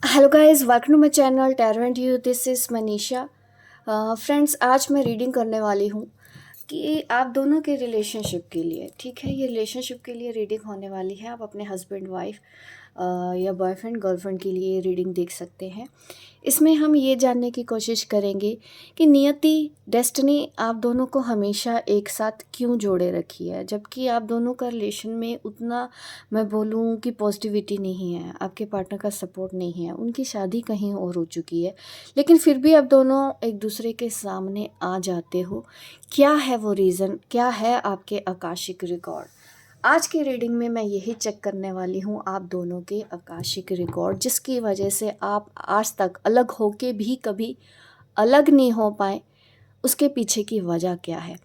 Hello guys, welcome to my channel tarot and you. This is Manisha. Friends, आज मैं reading करने वाली हूँ कि आप दोनों के रिलेशनशिप के लिए, ठीक है, ये रिलेशनशिप के लिए रीडिंग होने वाली है। आप अपने हस्बैंड वाइफ या बॉयफ्रेंड गर्लफ्रेंड के लिए रीडिंग देख सकते हैं। इसमें हम ये जानने की कोशिश करेंगे कि नियति, डेस्टिनी आप दोनों को हमेशा एक साथ क्यों जोड़े रखी है, जबकि आप दोनों का रिलेशन में उतना, मैं बोलूँ कि पॉजिटिविटी नहीं है, आपके पार्टनर का सपोर्ट नहीं है, उनकी शादी कहीं और हो चुकी है, लेकिन फिर भी आप दोनों एक दूसरे के सामने आ जाते हो। क्या है वो रीज़न, क्या है आपके आकाशिक रिकॉर्ड? आज की रीडिंग में मैं यही चेक करने वाली हूँ आप दोनों के आकाशिक रिकॉर्ड, जिसकी वजह से आप आज तक अलग होके भी कभी अलग नहीं हो पाए। उसके पीछे की वजह क्या है?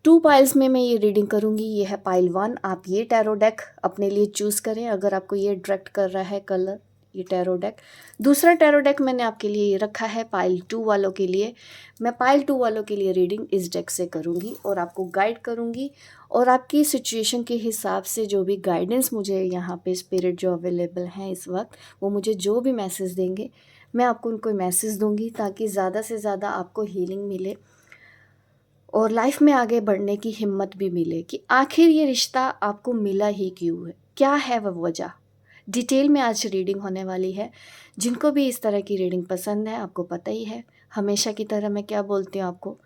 2 पाइल्स में मैं ये रीडिंग करूँगी। ये है पाइल 1। आप ये टैरो डेक अपने लिए चूज़ करें अगर आपको ये अट्रैक्ट कर रहा है कलर, ये टैरो डेक। दूसरा टैरो डेक मैंने आपके लिए ये रखा है पाइल 2 वालों के लिए। मैं पाइल 2 वालों के लिए रीडिंग इस डेक से करूँगी और आपको गाइड करूँगी, और आपकी सिचुएशन के हिसाब से जो भी गाइडेंस मुझे यहाँ पे स्पिरिट जो अवेलेबल हैं इस वक्त, वो मुझे जो भी मैसेज देंगे मैं आपको उनको मैसेज दूँगी, ताकि ज़्यादा से ज़्यादा आपको हीलिंग मिले और लाइफ में आगे बढ़ने की हिम्मत भी मिले कि आखिर ये रिश्ता आपको मिला ही क्यों है, क्या है वह वजह। डिटेल में आज रीडिंग होने वाली है। जिनको भी इस तरह की रीडिंग पसंद है, आपको पता ही है हमेशा की तरह मैं क्या बोलती हूँ आपको,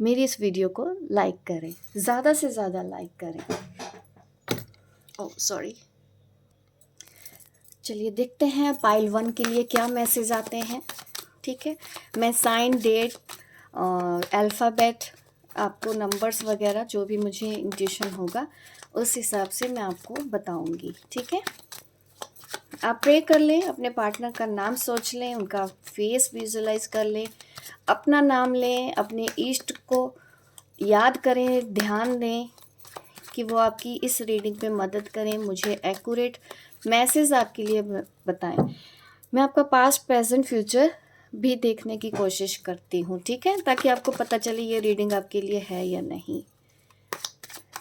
मेरी इस वीडियो को लाइक करें, ज़्यादा से ज़्यादा लाइक करें। Oh sorry. चलिए देखते हैं पाइल 1 के लिए क्या मैसेज आते हैं। ठीक है, मैं साइन, डेट, अल्फ़ाबेट, आपको नंबर्स वगैरह जो भी मुझे इंट्यूशन होगा उस हिसाब से मैं आपको बताऊंगी। ठीक है, आप प्रे कर लें, अपने पार्टनर का नाम सोच लें, उनका फेस विजुलाइज कर लें, अपना नाम लें, अपने इष्ट को याद करें, ध्यान दें कि वो आपकी इस रीडिंग में मदद करें, मुझे एक्यूरेट मैसेज आपके लिए बताएं। मैं आपका पास्ट, प्रेजेंट, फ्यूचर भी देखने की कोशिश करती हूँ, ठीक है, ताकि आपको पता चले ये रीडिंग आपके लिए है या नहीं।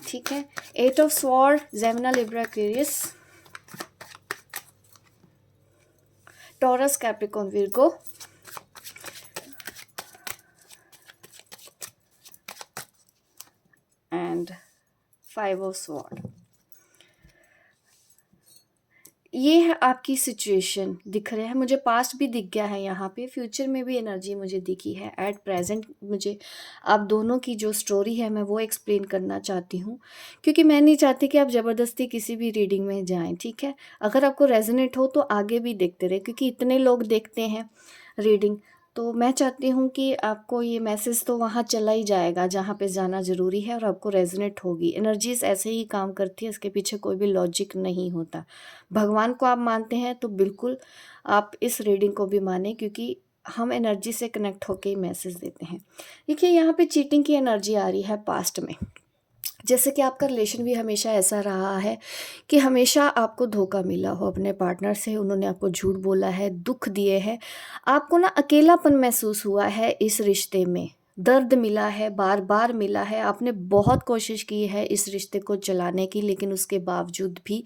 ठीक है, 8 of sword, Gemini, Libra, Aquarius, taurus, Capricorn, Virgo, and 5 of sword. ये है आपकी सिचुएशन दिख रहा है मुझे, पास्ट भी दिख गया है यहाँ पे, फ्यूचर में भी एनर्जी मुझे दिखी है, एट प्रेजेंट मुझे आप दोनों की जो स्टोरी है मैं वो एक्सप्लेन करना चाहती हूँ, क्योंकि मैं नहीं चाहती कि आप ज़बरदस्ती किसी भी रीडिंग में जाएं। ठीक है, अगर आपको रेजोनेट हो तो आगे भी देखते रहे, क्योंकि इतने लोग देखते हैं रीडिंग, तो मैं चाहती हूँ कि आपको ये मैसेज तो वहाँ चला ही जाएगा जहाँ पे जाना ज़रूरी है, और आपको रेजोनेट होगी। एनर्जीज ऐसे ही काम करती है, इसके पीछे कोई भी लॉजिक नहीं होता। भगवान को आप मानते हैं तो बिल्कुल आप इस रीडिंग को भी माने, क्योंकि हम एनर्जी से कनेक्ट होके ही मैसेज देते हैं। देखिए, यहाँ पे चीटिंग की एनर्जी आ रही है पास्ट में, जैसे कि आपका रिलेशन भी हमेशा ऐसा रहा है कि हमेशा आपको धोखा मिला हो अपने पार्टनर से, उन्होंने आपको झूठ बोला है, दुख दिए हैं, आपको ना अकेलापन महसूस हुआ है इस रिश्ते में, दर्द मिला है, बार बार मिला है, आपने बहुत कोशिश की है इस रिश्ते को चलाने की, लेकिन उसके बावजूद भी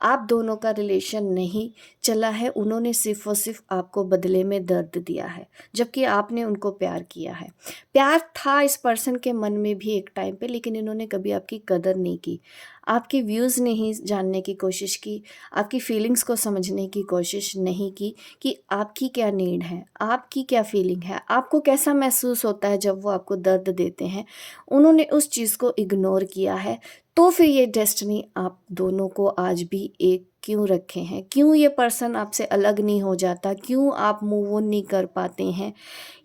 आप दोनों का रिलेशन नहीं चला है। उन्होंने सिर्फ और सिर्फ आपको बदले में दर्द दिया है, जबकि आपने उनको प्यार किया है। प्यार था इस पर्सन के मन में भी एक टाइम पे, लेकिन इन्होंने कभी आपकी कदर नहीं की, आपके व्यूज़ नहीं जानने की कोशिश की, आपकी फीलिंग्स को समझने की कोशिश नहीं की कि आपकी क्या नीड है, आपकी क्या फीलिंग है, आपको कैसा महसूस होता है जब वो आपको दर्द देते हैं। उन्होंने उस चीज़ को इग्नोर किया है। तो फिर ये डेस्टिनी आप दोनों को आज भी एक क्यों रखे हैं, क्यों ये पर्सन आपसे अलग नहीं हो जाता, क्यों आप मूव ऑन नहीं कर पाते हैं,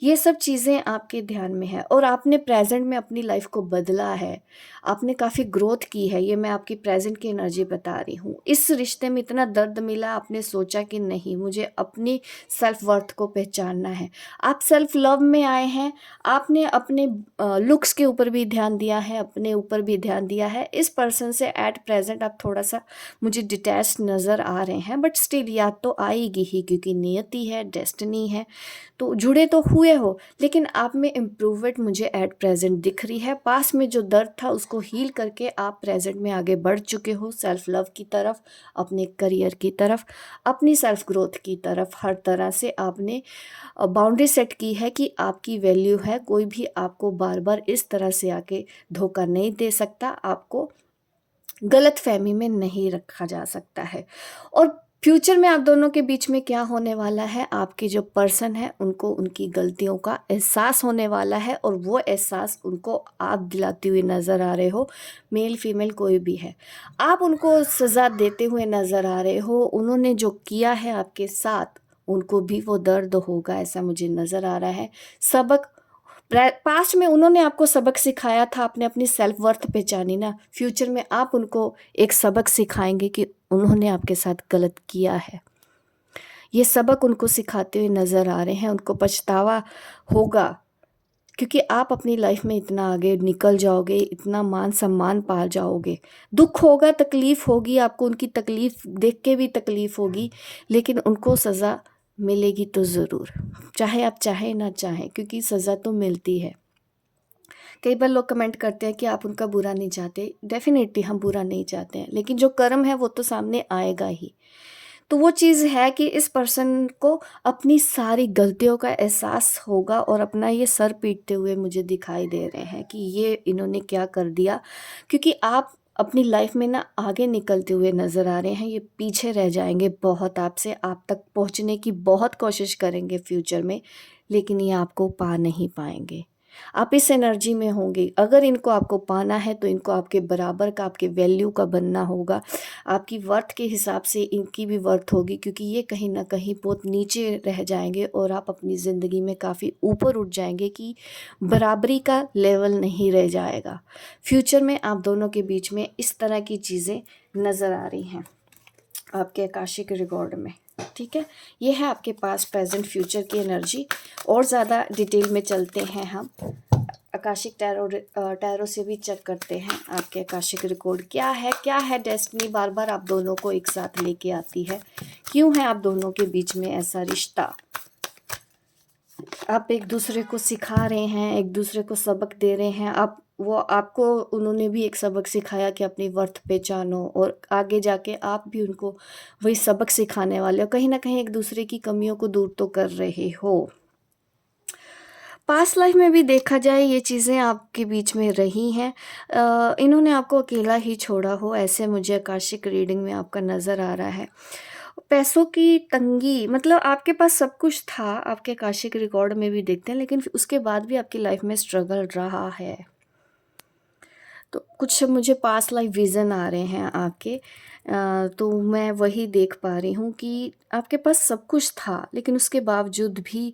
ये सब चीज़ें आपके ध्यान में है। और आपने प्रेजेंट में अपनी लाइफ को बदला है, आपने काफ़ी ग्रोथ की है, ये मैं आपकी प्रेजेंट की एनर्जी बता रही हूँ। इस रिश्ते में इतना दर्द मिला, आपने सोचा कि नहीं, मुझे अपनी सेल्फ वर्थ को पहचानना है। आप सेल्फ लव में आए हैं, आपने अपने लुक्स के ऊपर भी ध्यान दिया है, अपने ऊपर भी ध्यान दिया है। इस पर्सन से एट प्रेजेंट आप थोड़ा सा मुझे डिटैच नज़र आ रहे हैं, बट स्टिल याद तो आएगी ही, क्योंकि नियति है, डेस्टिनी है, तो जुड़े तो हुए हो, लेकिन आप में इम्प्रूवमेंट मुझे एट प्रेजेंट दिख रही है। पास में जो दर्द था उसको हील करके आप प्रेजेंट में आगे बढ़ चुके हो, सेल्फ लव की तरफ, अपने करियर की तरफ, अपनी सेल्फ ग्रोथ की तरफ। हर तरह से आपने बाउंड्री सेट की है कि आपकी वैल्यू है, कोई भी आपको बार बार इस तरह से आके धोखा नहीं दे सकता, आपको गलत फहमी में नहीं रखा जा सकता है। और फ्यूचर में आप दोनों के बीच में क्या होने वाला है, आपके जो पर्सन है उनको उनकी गलतियों का एहसास होने वाला है, और वो एहसास उनको आप दिलाते हुए नज़र आ रहे हो, मेल फीमेल कोई भी है। आप उनको सज़ा देते हुए नज़र आ रहे हो, उन्होंने जो किया है आपके साथ उनको भी वो दर्द होगा, ऐसा मुझे नज़र आ रहा है। सबक पास्ट में उन्होंने आपको सबक सिखाया था, आपने अपनी सेल्फ वर्थ पहचानी ना, फ्यूचर में आप उनको एक सबक सिखाएंगे कि उन्होंने आपके साथ गलत किया है। ये सबक उनको सिखाते हुए नज़र आ रहे हैं, उनको पछतावा होगा, क्योंकि आप अपनी लाइफ में इतना आगे निकल जाओगे, इतना मान सम्मान पा जाओगे। दुख होगा, तकलीफ़ होगी, आपको उनकी तकलीफ़ देख के भी तकलीफ़ होगी, लेकिन उनको सज़ा मिलेगी तो ज़रूर, चाहे आप चाहें ना चाहें, क्योंकि सज़ा तो मिलती है। कई बार लोग कमेंट करते हैं कि आप उनका बुरा नहीं चाहते। डेफ़िनेटली हम बुरा नहीं चाहते हैं, लेकिन जो कर्म है वो तो सामने आएगा ही। तो वो चीज़ है कि इस पर्सन को अपनी सारी गलतियों का एहसास होगा, और अपना ये सर पीटते हुए मुझे दिखाई दे रहे हैं कि ये इन्होंने क्या कर दिया, क्योंकि आप अपनी लाइफ में ना आगे निकलते हुए नज़र आ रहे हैं, ये पीछे रह जाएंगे बहुत आपसे, आप तक पहुंचने की बहुत कोशिश करेंगे फ्यूचर में, लेकिन ये आपको पा नहीं पाएंगे। आप इस एनर्जी में होंगे, अगर इनको आपको पाना है तो इनको आपके बराबर का, आपके वैल्यू का बनना होगा। आपकी वर्थ के हिसाब से इनकी भी वर्थ होगी, क्योंकि ये कहीं न कहीं बहुत नीचे रह जाएँगे और आप अपनी ज़िंदगी में काफ़ी ऊपर उठ जाएँगे कि बराबरी का लेवल नहीं रह जाएगा। फ्यूचर में आप दोनों के बीच में इस तरह की चीज़ें नज़र आ रही हैं आपके आकाशिक रिकॉर्ड में, ठीक है? ये है आपके पास प्रेज़ेंट फ्यूचर की एनर्जी। और ज़्यादा डिटेल में चलते हैं हम। आकाशिक टैरो से भी चेक करते हैं आपके आकाशिक रिकॉर्ड क्या है डेस्टिनी बार-बार आप दोनों को एक साथ लेके आती है? क्यों है आप दोनों के बीच में ऐसा रिश्ता? आप एक दूसरे को सिखा रहे हैं, एक दूसरे को सबक दे रहे हैं। आपको उन्होंने भी एक सबक सिखाया कि अपनी वर्थ पहचानो, और आगे जाके आप भी उनको वही सबक सिखाने वाले हो। कहीं न कहीं एक दूसरे की कमियों को दूर तो कर रहे हो। पास्ट लाइफ में भी देखा जाए ये चीज़ें आपके बीच में रही हैं। इन्होंने आपको अकेला ही छोड़ा हो, ऐसे मुझे आकाशिक रीडिंग में आपका नज़र आ रहा है। पैसों की तंगी, मतलब आपके पास सब कुछ था, आपके आकाशिक रिकॉर्ड में भी देखते हैं, लेकिन उसके बाद भी आपकी लाइफ में स्ट्रगल रहा है। तो कुछ मुझे पास्ट लाइफ विज़न आ रहे हैं आपके, तो मैं वही देख पा रही हूँ कि आपके पास सब कुछ था, लेकिन उसके बावजूद भी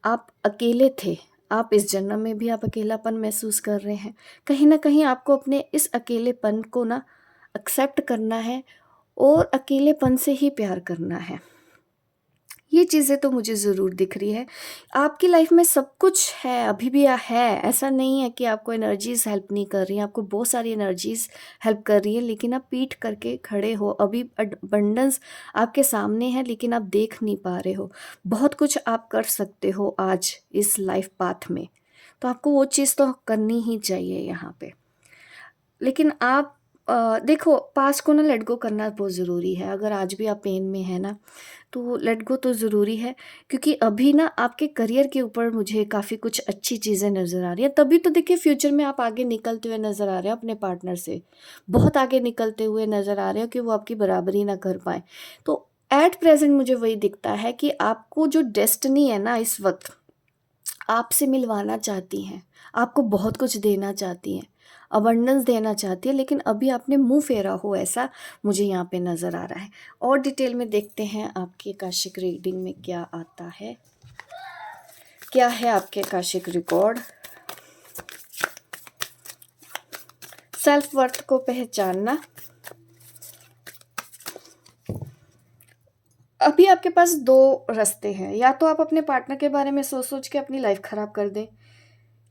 आप अकेले थे। आप इस जन्म में भी आप अकेलापन महसूस कर रहे हैं। कहीं न कहीं आपको अपने इस अकेलेपन को ना एक्सेप्ट करना है, और अकेलेपन से ही प्यार करना है। ये चीज़ें तो मुझे ज़रूर दिख रही है। आपकी लाइफ में सब कुछ है, अभी भी है, ऐसा नहीं है कि आपको एनर्जीज़ हेल्प नहीं कर रही हैं, आपको बहुत सारी एनर्जीज़ हेल्प कर रही है, लेकिन आप पीठ करके खड़े हो, अभी अबंडेंस आपके सामने है, लेकिन आप देख नहीं पा रहे हो। बहुत कुछ आप कर सकते हो आज इस लाइफ पाथ में, तो आपको वो चीज़ तो करनी ही चाहिए यहाँ पे। लेकिन आप देखो, पास्ट को ना लेट गो करना बहुत ज़रूरी है। अगर आज भी आप पेन में हैं ना, तो लेट गो तो ज़रूरी है, क्योंकि अभी ना आपके करियर के ऊपर मुझे काफ़ी कुछ अच्छी चीज़ें नज़र आ रही हैं। तभी तो देखिए फ्यूचर में आप आगे निकलते हुए नज़र आ रहे हो अपने पार्टनर से। बहुत आगे निकलते हुए नज़र आ रहे हो कि वो आपकी बराबरी ना कर पाएँ। तो एट प्रेज़ेंट मुझे वही दिखता है कि आपको जो डेस्टिनी है ना इस वक़्त, आपसे मिलवाना चाहती हैं, आपको बहुत कुछ देना चाहती हैं, अबंडेंस देना चाहती है, लेकिन अभी आपने मुँह फेरा हो, ऐसा मुझे यहाँ पे नज़र आ रहा है। और डिटेल में देखते हैं आपकी आकाशिक रीडिंग में क्या आता है। क्या है आपके आकाशिक रिकॉर्ड? सेल्फ वर्थ को पहचानना। अभी आपके पास 2 रास्ते हैं, या तो आप अपने पार्टनर के बारे में सोच-सोच के अपनी लाइफ ख़राब कर दें,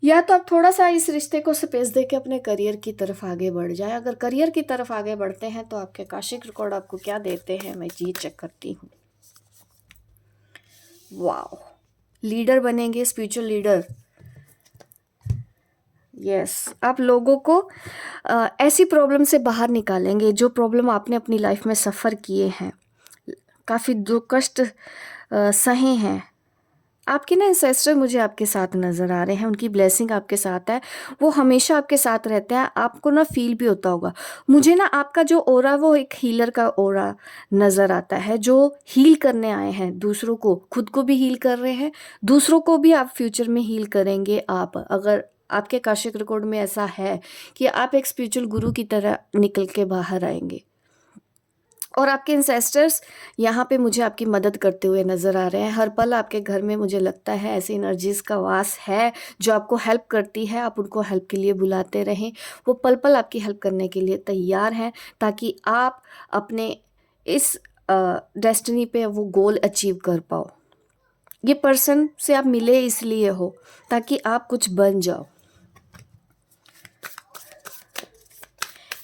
या तो आप थोड़ा-सा इस रिश्ते को स्पेस देके अपने करियर की तरफ आगे बढ़ जाएँ। अगर करियर की तरफ आगे बढ़ते हैं तो आपके आकाशिक रिकॉर्ड आपको क्या देते हैं, मैं ये चेक करती हूँ। वॉव! लीडर बनेंगे, स्पिरिचुअल लीडर। यस, आप लोगों को ऐसी प्रॉब्लम से बाहर निकालेंगे जो प्रॉब्लम आपने अपनी लाइफ में सफ़र किए हैं, काफ़ी दुःख कष्ट सहे हैं। आपके ना एंसेस्टर मुझे आपके साथ नज़र आ रहे हैं, उनकी ब्लेसिंग आपके साथ है, वो हमेशा आपके साथ रहते हैं, आपको ना फ़ील भी होता होगा। मुझे ना आपका जो ऑरा है वो एक हीलर का ऑरा नज़र आता है, जो हील करने आए हैं दूसरों को, खुद को भी हील कर रहे हैं, दूसरों को भी आप फ्यूचर में हील करेंगे आप। अगर आपके आकाशिक रिकॉर्ड में ऐसा है कि आप एक स्पिरिचुअल गुरु की तरह निकल के बाहर आएँगे। और आपके एंसेस्टर्स यहाँ पे मुझे आपकी मदद करते हुए नज़र आ रहे हैं। हर पल आपके घर में मुझे लगता है ऐसी एनर्जीज़ का वास है जो आपको हेल्प करती है, आप उनको हेल्प के लिए बुलाते रहें। वो पल-पल आपकी हेल्प करने के लिए तैयार हैं ताकि आप अपने इस डेस्टिनी पे वो गोल अचीव कर पाओ। ये पर्सन से आप मिले इसलिए हो ताकि आप कुछ बन जाओ।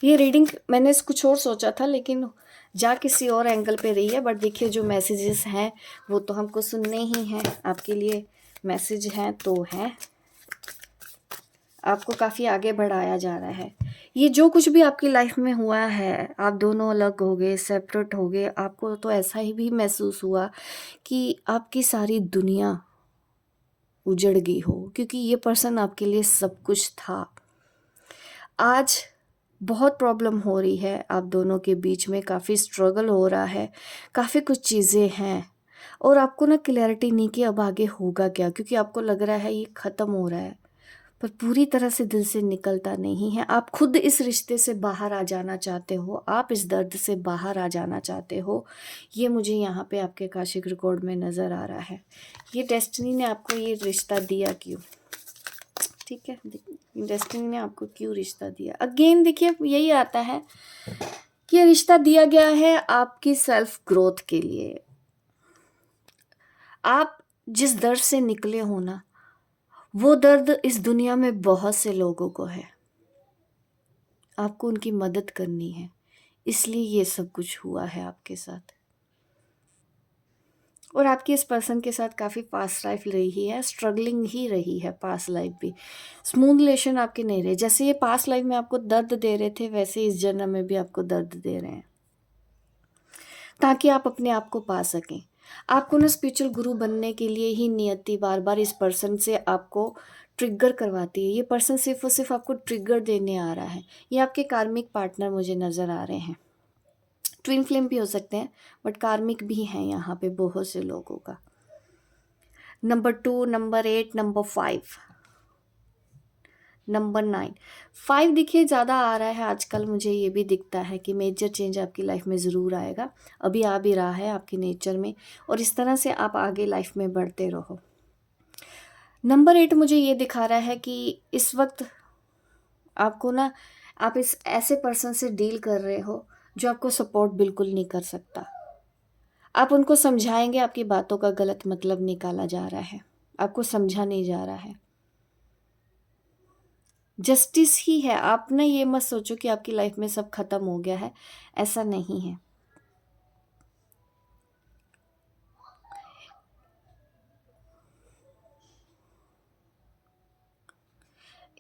ये रीडिंग मैंने कुछ और सोचा था लेकिन जा किसी और एंगल पे रही है, बट देखिए जो मैसेजेस हैं वो तो हमको सुनने ही हैं। आपके लिए मैसेज हैं तो हैं, आपको काफ़ी आगे बढ़ाया जा रहा है। ये जो कुछ भी आपकी लाइफ में हुआ है, आप दोनों अलग हो गए, सेपरेट हो गए, आपको तो ऐसा ही भी महसूस हुआ कि आपकी सारी दुनिया उजड़ गई हो, क्योंकि ये पर्सन आपके लिए सब कुछ था। आज बहुत प्रॉब्लम हो रही है आप दोनों के बीच में, काफ़ी स्ट्रगल हो रहा है, काफ़ी कुछ चीज़ें हैं और आपको ना क्लैरिटी नहीं कि अब आगे होगा क्या, क्योंकि आपको लग रहा है ये ख़त्म हो रहा है, पर पूरी तरह से दिल से निकलता नहीं है। आप खुद इस रिश्ते से बाहर आ जाना चाहते हो, आप इस दर्द से बाहर आ जाना चाहते हो। ये मुझे यहाँ पे आपके आकाशिक रिकॉर्ड में नज़र आ रहा है। ये डेस्टिनी ने आपको ये रिश्ता दिया क्यों? ठीक है, डेस्टिनी ने आपको क्यों रिश्ता दिया? अगेन देखिए यही आता है कि ये रिश्ता दिया गया है आपकी सेल्फ ग्रोथ के लिए। आप जिस दर्द से निकले हो ना, वो दर्द इस दुनिया में बहुत से लोगों को है। आपको उनकी मदद करनी है, इसलिए ये सब कुछ हुआ है आपके साथ। और आपकी इस पर्सन के साथ काफ़ी पास्ट लाइफ रही है, स्ट्रगलिंग ही रही है पास्ट लाइफ भी। स्मूथ रिलेशन आपके नहीं रहे। जैसे ये पास्ट लाइफ में आपको दर्द दे रहे थे, वैसे इस जन्म में भी आपको दर्द दे रहे हैं, ताकि आप अपने आप को पा सकें। आपको ना स्पिरिचुअल गुरु बनने के लिए ही नियति बार-बार इस पर्सन से आपको ट्रिगर करवाती है। ये पर्सन सिर्फ़ और सिर्फ़ आपको ट्रिगर देने आ रहा है। ये आपके कार्मिक पार्टनर मुझे नज़र आ रहे हैं। ट्विन फ्लेम भी हो सकते हैं, बट कार्मिक भी हैं यहाँ पे बहुत से लोगों का। Number 2, number 8, number 5, number 9। 5 देखिए ज़्यादा आ रहा है आजकल, मुझे ये भी दिखता है कि मेजर चेंज आपकी लाइफ में ज़रूर आएगा। अभी आ भी रहा है आपके नेचर में, और इस तरह से आप आगे लाइफ में बढ़ते रहो। नंबर 8 मुझे ये दिखा रहा है कि इस वक्त आपको ना, आप इस ऐसे पर्सन से डील कर रहे हो जो आपको सपोर्ट बिल्कुल नहीं कर सकता। आप उनको समझाएंगे, आपकी बातों का गलत मतलब निकाला जा रहा है, आपको समझा नहीं जा रहा है। जस्टिस ही है। आप ना ये मत सोचो कि आपकी लाइफ में सब खत्म हो गया है, ऐसा नहीं है।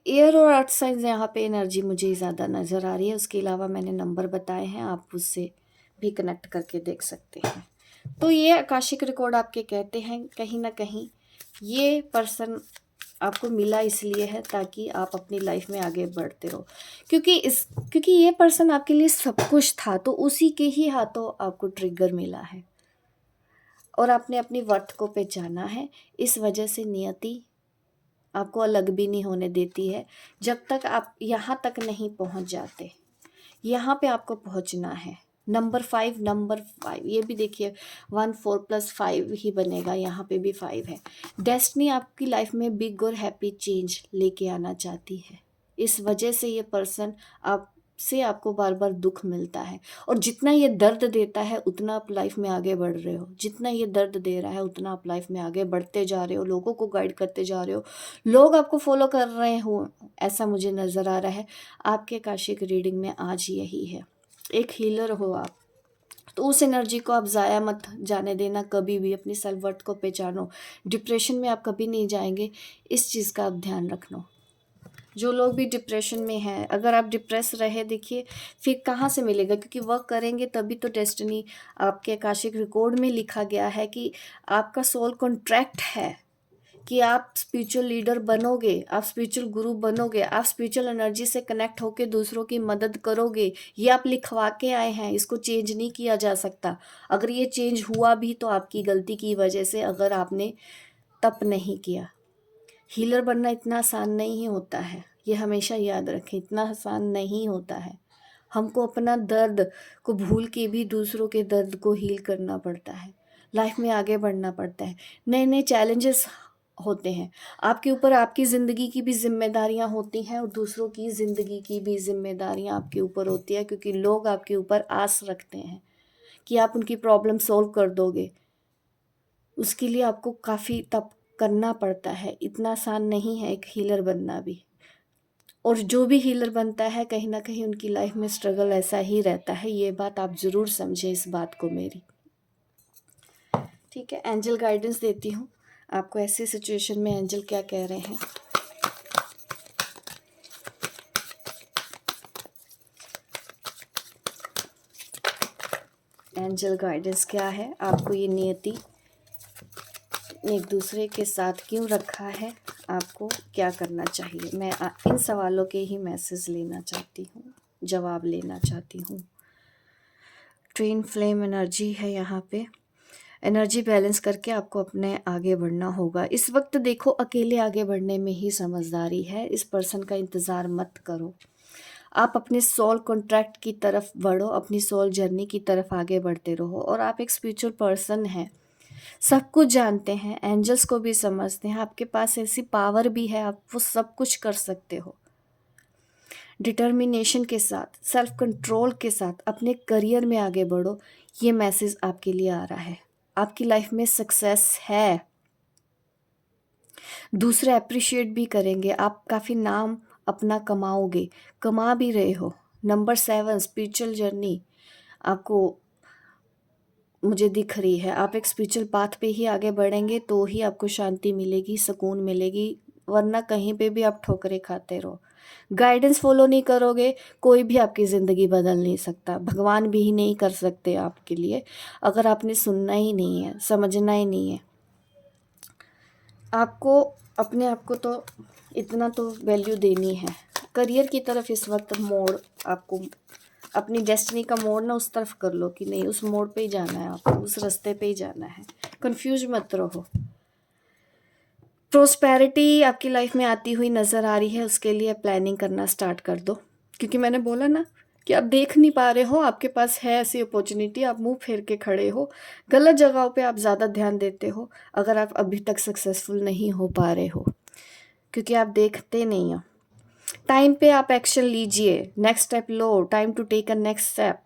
एयर और अर्थ साइंस यहाँ पे एनर्जी मुझे ज़्यादा नज़र आ रही है। उसके अलावा मैंने नंबर बताए हैं, आप उससे भी कनेक्ट करके देख सकते हैं। तो ये आकाशिक रिकॉर्ड आपके कहते हैं कहीं ना कहीं ये पर्सन आपको मिला इसलिए है ताकि आप अपनी लाइफ में आगे बढ़ते रहो, क्योंकि ये पर्सन आपके लिए सब कुछ था, तो उसी के ही हाथों आपको ट्रिगर मिला है और आपने अपनी वर्थ को पहचाना है। इस वजह से नियति आपको अलग भी नहीं होने देती है। जब तक आप यहाँ तक नहीं पहुँच जाते, यहाँ पे आपको पहुँचना है। नंबर 5, नंबर 5 ये भी देखिए 1 4 + 5 ही बनेगा, यहाँ पे भी 5 है। डेस्टिनी आपकी लाइफ में बिग और हैप्पी चेंज लेके आना चाहती है। इस वजह से ये पर्सन आप से आपको बार-बार दुःख मिलता है, और जितना ये दर्द देता है उतना आप लाइफ़ में आगे बढ़ रहे हो। जितना ये दर्द दे रहा है उतना आप लाइफ़ में आगे बढ़ते जा रहे हो, लोगों को गाइड करते जा रहे हो, लोग आपको फ़ॉलो कर रहे हो, ऐसा मुझे नज़र आ रहा है। आपके आकाशिक रीडिंग में आज यही है। एक हीलर हो आप, तो उस एनर्जी को आप ज़ाया मत जाने देना कभी भी। अपनी सेल्फ वर्थ को पहचानो। डिप्रेशन में आप कभी नहीं जाएँगे, इस चीज़ का आप ध्यान रखना। जो लोग भी डिप्रेशन में हैं, अगर आप डिप्रेस रहे, देखिए फिर कहाँ से मिलेगा, क्योंकि वर्क करेंगे तभी तो डेस्टिनी। आपके आकाशिक रिकॉर्ड में लिखा गया है कि आपका सोल कॉन्ट्रैक्ट है कि आप स्पिरिचुअल लीडर बनोगे, आप स्पिरिचुअल गुरु बनोगे, आप स्पिरिचुअल एनर्जी से कनेक्ट होकर दूसरों की मदद करोगे। ये आप लिखवा के आए हैं, इसको चेंज नहीं किया जा सकता। अगर ये चेंज हुआ भी तो आपकी गलती की वजह से, अगर आपने तप नहीं किया। हीलर बनना इतना आसान नहीं होता है, ये हमेशा याद रखें, इतना आसान नहीं होता है। हमको अपना दर्द को भूल के भी दूसरों के दर्द को हील करना पड़ता है, लाइफ में आगे बढ़ना पड़ता है। नए नए चैलेंजेस होते हैं आपके ऊपर, आपकी ज़िंदगी की भी जिम्मेदारियां होती हैं और दूसरों की ज़िंदगी की भी जिम्मेदारियां आपके ऊपर होती है, क्योंकि लोग आपके ऊपर आस रखते हैं कि आप उनकी प्रॉब्लम सॉल्व कर दोगे। उसके लिए आपको काफ़ी तप करना पड़ता है, इतना आसान नहीं है एक हीलर बनना भी। और जो भी हीलर बनता है कहीं ना कहीं उनकी लाइफ में स्ट्रगल ऐसा ही रहता है, ये बात आप ज़रूर समझें इस बात को मेरी। ठीक है, एंजल गाइडेंस देती हूँ आपको ऐसी सिचुएशन में एंजल क्या कह रहे हैं। एंजल गाइडेंस क्या है, आपको ये नियति एक दूसरे के साथ क्यों रखा है, आपको क्या करना चाहिए। मैं इन सवालों के ही मैसेज लेना चाहती हूँ, जवाब लेना चाहती हूँ। ट्विन फ्लेम एनर्जी है यहाँ पे। एनर्जी बैलेंस करके आपको अपने आगे बढ़ना होगा। इस वक्त देखो अकेले आगे बढ़ने में ही समझदारी है, इस पर्सन का इंतज़ार मत करो। आप अपने सोल कॉन्ट्रैक्ट की तरफ बढ़ो, अपनी सोल जर्नी की तरफ आगे बढ़ते रहो। और आप एक स्पिरिचुअल पर्सन हैं, सब कुछ जानते हैं, एंजल्स को भी समझते हैं, आपके पास ऐसी पावर भी है, आप वो सब कुछ कर सकते हो। डिटर्मिनेशन के साथ, सेल्फ कंट्रोल के साथ अपने करियर में आगे बढ़ो, ये मैसेज आपके लिए आ रहा है। आपकी लाइफ में सक्सेस है, दूसरे अप्रिशिएट भी करेंगे, आप काफ़ी नाम अपना कमाओगे, कमा भी रहे हो। नंबर 7 स्पिरिचुअल जर्नी आपको मुझे दिख रही है। आप एक स्पिरिचुअल पाथ पे ही आगे बढ़ेंगे तो ही आपको शांति मिलेगी, सुकून मिलेगी, वरना कहीं पे भी आप ठोकरें खाते रहो। गाइडेंस फॉलो नहीं करोगे, कोई भी आपकी ज़िंदगी बदल नहीं सकता, भगवान भी नहीं कर सकते आपके लिए, अगर आपने सुनना ही नहीं है, समझना ही नहीं है। आपको अपने आप को तो इतना तो वैल्यू देनी है। करियर की तरफ इस वक्त मोड़, आपको अपनी डेस्टिनी का मोड़ ना उस तरफ कर लो कि नहीं उस मोड़ पे ही जाना है, आपको उस रास्ते पे ही जाना है, कंफ्यूज मत रहो। प्रोस्पेरिटी आपकी लाइफ में आती हुई नज़र आ रही है, उसके लिए प्लानिंग करना स्टार्ट कर दो, क्योंकि मैंने बोला ना कि आप देख नहीं पा रहे हो, आपके पास है ऐसी अपॉर्चुनिटी, आप मुंह फेर के खड़े हो, गलत जगहों पे आप ज़्यादा ध्यान देते हो, अगर आप अभी तक सक्सेसफुल नहीं हो पा रहे हो, क्योंकि आप देखते नहीं हो। टाइम पे आप एक्शन लीजिए, नेक्स्ट स्टेप लो, time to take a next step.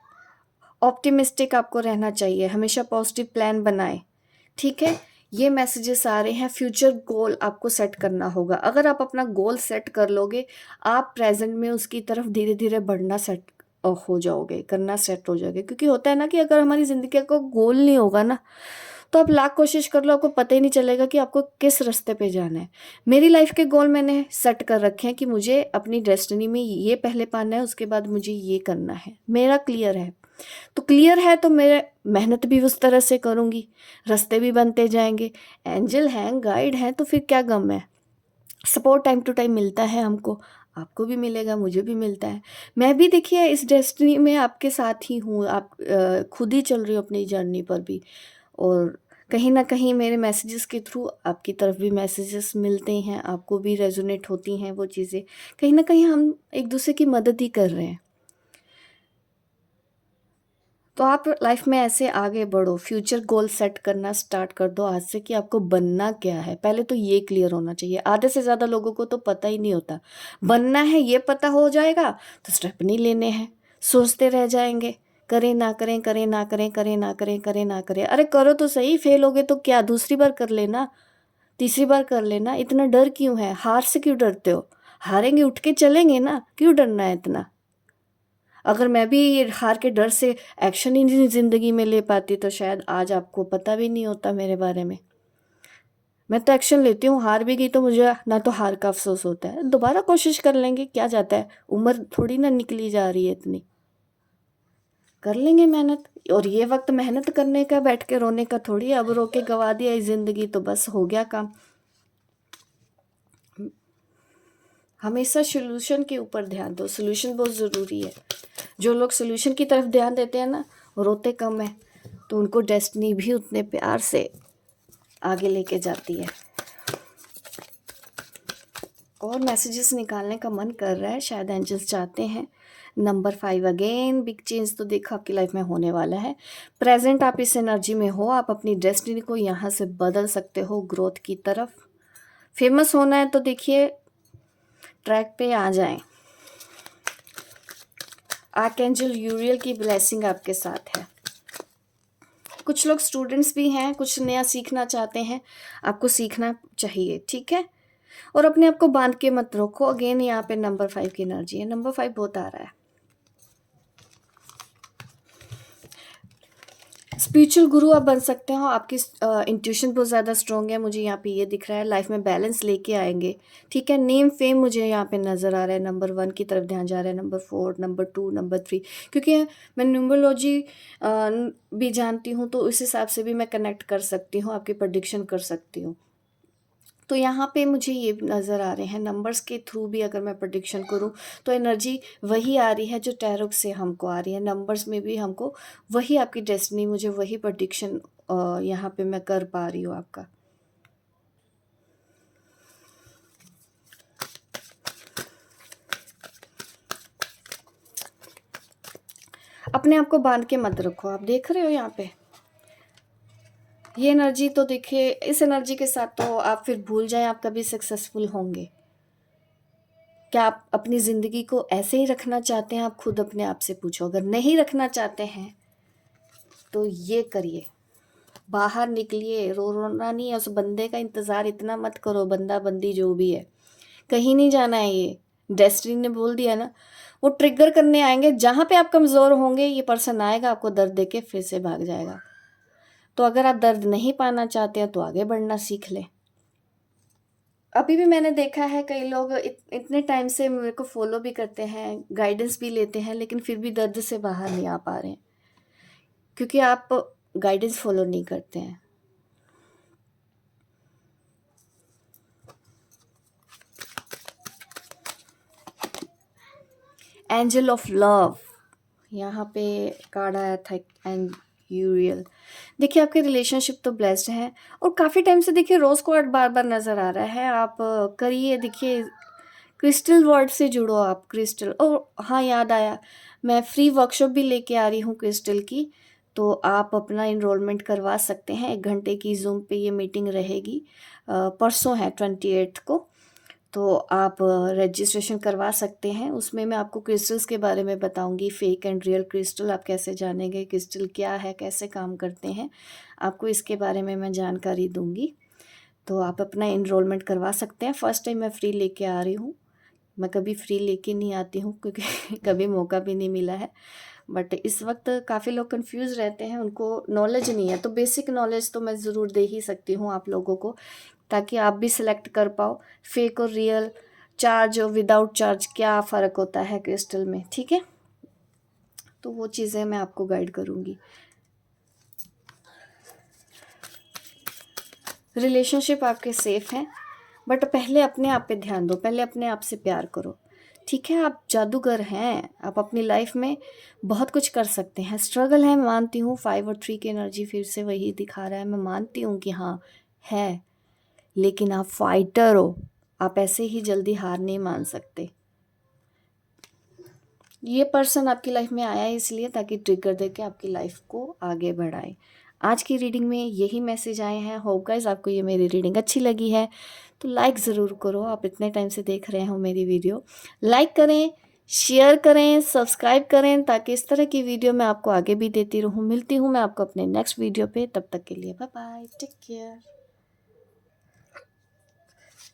Optimistic आपको रहना चाहिए, हमेशा पॉजिटिव प्लान बनाएं। ठीक है, ये मैसेजेस आ रहे हैं। फ्यूचर गोल आपको सेट करना होगा, अगर आप अपना गोल सेट कर लोगे, आप प्रेजेंट में उसकी तरफ धीरे धीरे बढ़ना सेट हो जाओगे, करना सेट हो जाओगे। क्योंकि होता है ना कि अगर हमारी ज़िंदगी का गोल नहीं होगा ना, तो आप लाख कोशिश कर लो, आपको पता ही नहीं चलेगा कि आपको किस रास्ते पे जाना है। मेरी लाइफ के गोल मैंने सेट कर रखे हैं कि मुझे अपनी डेस्टिनी में ये पहले पाना है, उसके बाद मुझे ये करना है, मेरा क्लियर है। तो क्लियर है तो मैं मेहनत भी उस तरह से करूँगी, रास्ते भी बनते जाएंगे। एंजल हैं, गाइड हैं, तो फिर क्या गम है। सपोर्ट टाइम टू टाइम मिलता है हमको, आपको भी मिलेगा, मुझे भी मिलता है। मैं भी देखिए इस डेस्टिनी में आपके साथ ही हूँ, आप खुद ही चल रही हो अपनी जर्नी पर भी, और कहीं ना कहीं मेरे मैसेजेस के थ्रू आपकी तरफ भी मैसेजेस मिलते हैं, आपको भी रेजोनेट होती हैं वो चीज़ें। कहीं ना कहीं हम एक दूसरे की मदद ही कर रहे हैं। तो आप लाइफ में ऐसे आगे बढ़ो, फ्यूचर गोल सेट करना स्टार्ट कर दो आज से कि आपको बनना क्या है। पहले तो ये क्लियर होना चाहिए। आधे से ज़्यादा लोगों को तो पता ही नहीं होता। बनना है ये पता हो जाएगा तो स्टेप नहीं लेने हैं, सोचते रह जाएंगे, करें ना करें, करें ना करें, करें ना करें, करें ना करें। अरे करो तो सही, फेल हो गए तो क्या, दूसरी बार कर लेना, तीसरी बार कर लेना। इतना डर क्यों है? हार से क्यों डरते हो? हारेंगे उठ के चलेंगे ना, क्यों डरना है इतना? अगर मैं भी ये हार के डर से एक्शन ही नहीं ज़िंदगी में ले पाती तो शायद आज आपको पता भी नहीं होता मेरे बारे में। मैं तो एक्शन लेती हूँ, हार भी गई तो मुझे ना तो हार का अफ़सोस होता है, दोबारा कोशिश कर लेंगे, क्या जाता है, उम्र थोड़ी ना निकली जा रही है इतनी। कर लेंगे मेहनत, और ये वक़्त मेहनत करने का, बैठ के रोने का थोड़ी है। अब रो के गँवा दिया ये ज़िंदगी तो बस हो गया काम। हमेशा सॉल्यूशन के ऊपर ध्यान दो, सॉल्यूशन बहुत ज़रूरी है। जो लोग सॉल्यूशन की तरफ ध्यान देते हैं ना, रोते कम है, तो उनको डेस्टिनी भी उतने प्यार से आगे लेके जाती है। और मैसेजेस निकालने का मन कर रहा है, शायद एंजल्स चाहते हैं। नंबर 5 अगेन, बिग चेंज तो देखो आपकी लाइफ में होने वाला है। प्रेजेंट आप इस एनर्जी में हो, आप अपनी डेस्टिनी को यहाँ से बदल सकते हो ग्रोथ की तरफ। फेमस होना है तो देखिए ट्रैक पे आ जाएं। आर्कएंजल यूरियल की ब्लेसिंग आपके साथ है। कुछ लोग स्टूडेंट्स भी हैं, कुछ नया सीखना चाहते हैं, आपको सीखना चाहिए, ठीक है। और अपने आप को बांध के मत रखो। अगेन यहाँ पे नंबर 5 की एनर्जी है, नंबर 5 बहुत आ रहा है। स्पिरिचुअल गुरु आप बन सकते हो, आपकी इंट्यूशन बहुत ज़्यादा स्ट्रॉन्ग है, मुझे यहाँ पे ये दिख रहा है। लाइफ में बैलेंस लेके आएंगे, ठीक है। नेम फेम मुझे यहाँ पे नज़र आ रहा है, नंबर 1 की तरफ ध्यान जा रहा है, नंबर 4, नंबर 2, नंबर 3, क्योंकि मैं न्यूमरोलॉजी भी जानती हूँ तो उस हिसाब से भी मैं कनेक्ट कर सकती हूँ, आपकी प्रेडिक्शन कर सकती हूँ। तो यहाँ पे मुझे ये नज़र आ रहे हैं, नंबर्स के थ्रू भी अगर मैं प्रेडिक्शन करूँ तो एनर्जी वही आ रही है जो टैरो से हमको आ रही है। नंबर्स में भी हमको वही आपकी डेस्टिनी, मुझे वही प्रेडिक्शन यहाँ पे मैं कर पा रही हूँ आपका। अपने आप को बांध के मत रखो। आप देख रहे हो यहाँ पे ये एनर्जी, तो देखिए इस एनर्जी के साथ तो आप फिर भूल जाएं आप कभी सक्सेसफुल होंगे। क्या आप अपनी ज़िंदगी को ऐसे ही रखना चाहते हैं? आप खुद अपने आप से पूछो। अगर नहीं रखना चाहते हैं तो ये करिए, बाहर निकलिए। रोना नहीं है, उस बंदे का इंतज़ार इतना मत करो, बंदा बंदी जो भी है, कहीं नहीं जाना है। ये डेस्टिनी ने बोल दिया ना, वो ट्रिगर करने आएंगे। जहाँ पे आप कमज़ोर होंगे ये पर्सन आएगा, आपको दर्द देके फिर से भाग जाएगा। तो अगर आप दर्द नहीं पाना चाहते हैं तो आगे बढ़ना सीख लें। अभी भी मैंने देखा है कई लोग इतने टाइम से मेरे को फॉलो भी करते हैं, गाइडेंस भी लेते हैं, लेकिन फिर भी दर्द से बाहर नहीं आ पा रहे हैं, क्योंकि आप गाइडेंस फॉलो नहीं करते हैं। एंजल ऑफ लव यहाँ पे कार्ड आया था, एंड यूरियल। देखिए आपके रिलेशनशिप तो ब्लेस्ड है, और काफ़ी टाइम से देखिए रोज़ क्वार्ट बार बार नज़र आ रहा है। आप करिए, देखिए क्रिस्टल वर्ड से जुड़ो आप, क्रिस्टल। और हाँ याद आया, मैं फ्री वर्कशॉप भी लेके आ रही हूँ क्रिस्टल की, तो आप अपना इनरोलमेंट करवा सकते हैं। 1 घंटे की जूम पे ये मीटिंग रहेगी, परसों है 28 को, तो आप रजिस्ट्रेशन करवा सकते हैं। उसमें मैं आपको क्रिस्टल्स के बारे में बताऊंगी, फेक एंड रियल क्रिस्टल आप कैसे जानेंगे, क्रिस्टल क्या है, कैसे काम करते हैं, आपको इसके बारे में मैं जानकारी दूंगी। तो आप अपना इनरोलमेंट करवा सकते हैं। फर्स्ट टाइम मैं फ्री लेके आ रही हूँ, मैं कभी फ्री लेके नहीं आती हूँ क्योंकि कभी मौका भी नहीं मिला है। बट इस वक्त काफ़ी लोग कंफ्यूज रहते हैं, उनको नॉलेज नहीं है, तो बेसिक नॉलेज तो मैं ज़रूर दे ही सकती हूँ आप लोगों को, ताकि आप भी सिलेक्ट कर पाओ फेक और रियल, चार्ज और विदाउट चार्ज क्या फ़र्क होता है क्रिस्टल में, ठीक है। तो वो चीज़ें मैं आपको गाइड करूँगी। रिलेशनशिप आपके सेफ हैं, बट पहले अपने आप पे ध्यान दो, पहले अपने आप से प्यार करो, ठीक है। आप जादूगर हैं, आप अपनी लाइफ में बहुत कुछ कर सकते हैं। स्ट्रगल है, मानती हूँ, 5 और 3 की एनर्जी फिर से वही दिखा रहा है, मैं मानती हूँ कि हाँ है, लेकिन आप फाइटर हो, आप ऐसे ही जल्दी हार नहीं मान सकते। ये पर्सन आपकी लाइफ में आया है इसलिए ताकि ट्रिगर देके आपकी लाइफ को आगे बढ़ाए। आज की रीडिंग में यही मैसेज आए हैं। होप गाइस आपको ये मेरी रीडिंग अच्छी लगी है तो लाइक ज़रूर करो। आप इतने टाइम से देख रहे हो मेरी वीडियो, लाइक करें, शेयर करें, सब्सक्राइब करें ताकि इस तरह की वीडियो मैं आपको आगे भी देती रहूं। मिलती हूं मैं आपको अपने नेक्स्ट वीडियो पे, तब तक के लिए बाय बाय, टेक केयर।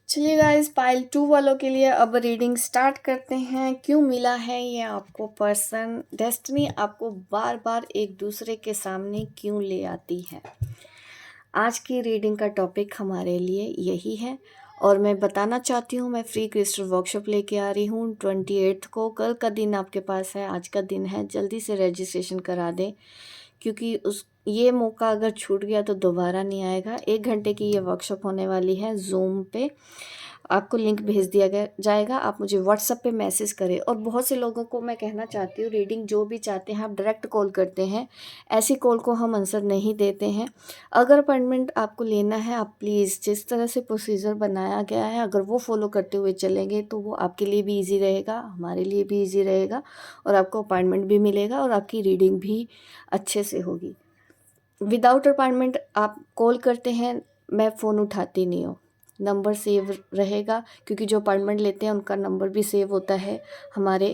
चलिए गाइस, पाइल 2 वालों के लिए अब रीडिंग स्टार्ट करते हैं। क्यों मिला है ये आपको पर्सन, डेस्टिनी आपको बार बार एक दूसरे के सामने क्यों ले आती है। आज की रीडिंग का टॉपिक हमारे लिए यही है और मैं बताना चाहती हूँ मैं फ्री क्रिस्टल वर्कशॉप लेके आ रही हूँ 28 को। कल का दिन आपके पास है, आज का दिन है, जल्दी से रजिस्ट्रेशन करा दें क्योंकि ये मौका अगर छूट गया तो दोबारा नहीं आएगा। 1 घंटे की ये वर्कशॉप होने वाली है ज़ूम पे। आपको लिंक भेज दिया जाएगा, आप मुझे व्हाट्सएप पे मैसेज करें। और बहुत से लोगों को मैं कहना चाहती हूँ, रीडिंग जो भी चाहते हैं आप डायरेक्ट कॉल करते हैं, ऐसी कॉल को हम आंसर नहीं देते हैं। अगर अपॉइंटमेंट आपको लेना है, आप प्लीज़ जिस तरह से प्रोसीजर बनाया गया है अगर वो फॉलो करते हुए चलेंगे तो वो आपके लिए भी ईजी रहेगा, हमारे लिए भी ईजी रहेगा और आपको अपॉइंटमेंट भी मिलेगा और आपकी रीडिंग भी अच्छे से होगी। विदाउट अपॉइंटमेंट आप कॉल करते हैं, मैं फ़ोन उठाती नहीं हूँ। नंबर सेव रहेगा क्योंकि जो अपॉइंटमेंट लेते हैं उनका नंबर भी सेव होता है, हमारे